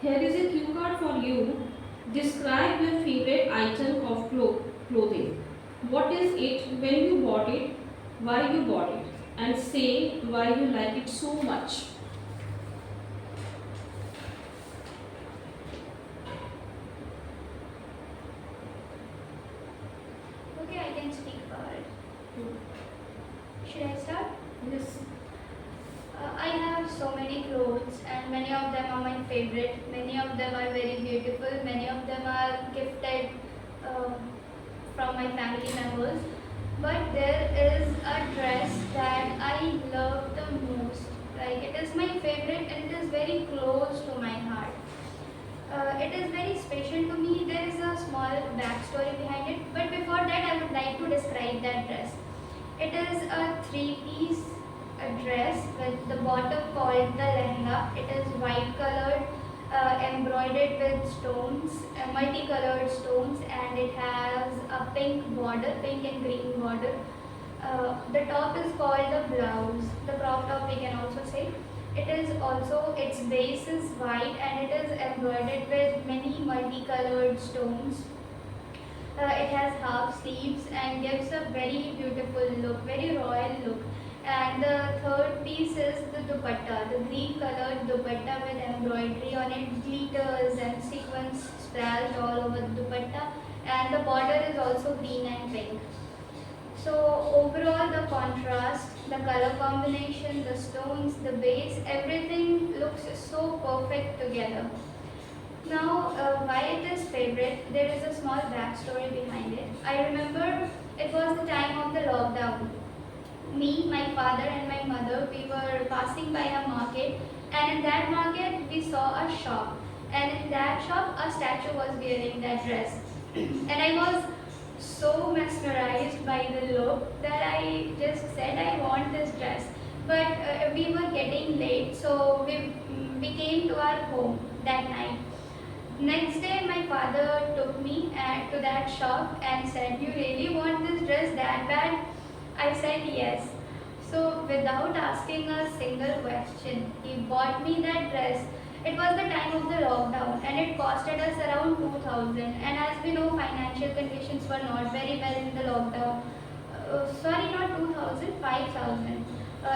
Here is a cue card for you. Describe your favorite item of clothing. What is it, when you bought it, why you bought it, and say why you like it so much. Okay, I can speak about it. Should I start? Yes. I have so many clothes, and many of them are my favorite. Many of them are very beautiful. Many of them are gifted uh, from my family members. But there is a dress that I love the most. Like, it is my favorite and it is very close to my heart. It is very special to me. There is a small backstory behind it. But before that, I would like to describe that dress. It is a three-piece dress with the bottom called the lehenga. It is white colored, embroidered with stones, multicolored stones, and it has a pink border, pink and green border. The top is called the blouse, the crop top we can also say. It is also, its base is white and it is embroidered with many multicolored stones. It has half sleeves and gives a very beautiful look, very royal look. And the third piece is the dupatta, the green colored dupatta with embroidery on it, glitters and sequins splashed all over the dupatta. And the border is also green and pink. So overall the contrast, the color combination, the stones, the base, everything looks so perfect together. Now, why it is favorite, there is a small backstory behind it. I remember it was the time of the lockdown. Me, my father and my mother, we were passing by a market, and in that market we saw a shop, and in that shop a statue was wearing that dress. And I was so mesmerized by the look that I just said I want this dress. But we were getting late, so we came to our home that night. Next day, my father took me to that shop and said, "You really want this dress that bad?" I said yes. So, without asking a single question, he bought me that dress. It was the time of the lockdown and it costed us around 2000. And as we know, financial conditions were not very well in the lockdown. Sorry, not 2000, 5000.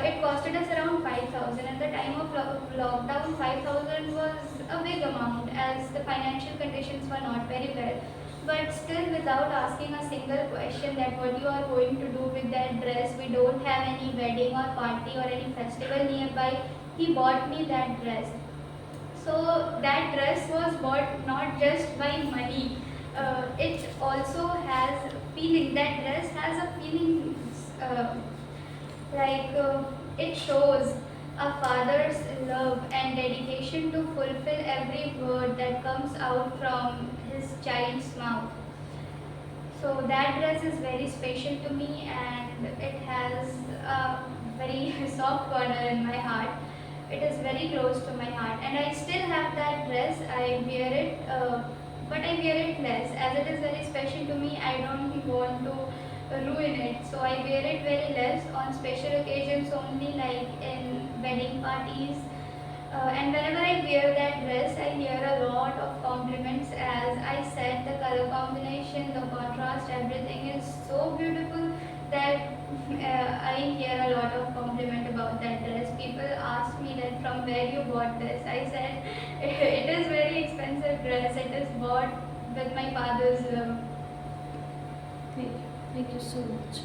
It costed us around 5000. At the time of lockdown, 5000 was a big amount as the financial conditions were not very well. But still, without asking a single question that what you are going to do with that dress, we don't have any wedding or party or any festival nearby, he bought me that dress. So that dress was bought not just by money. It also has feeling. That dress has a feeling. Uh, it shows a father's love and dedication to fulfill every word that comes out from his child's mouth. So that dress is very special to me and it has a very soft corner in my heart. It is very close to my heart and I still have that dress. I wear it, but I wear it less as it is very special to me. I don't want to ruin it. So I wear it very less on special occasions only, like in wedding parties. And whenever I wear that dress, I hear a lot of compliments. As I said, the color combination, the contrast, everything is so beautiful that I hear a lot of compliment about that dress. People ask me that from where you bought this. I said it is very expensive dress. It is bought with my father's love. Thank you. Thank you so much.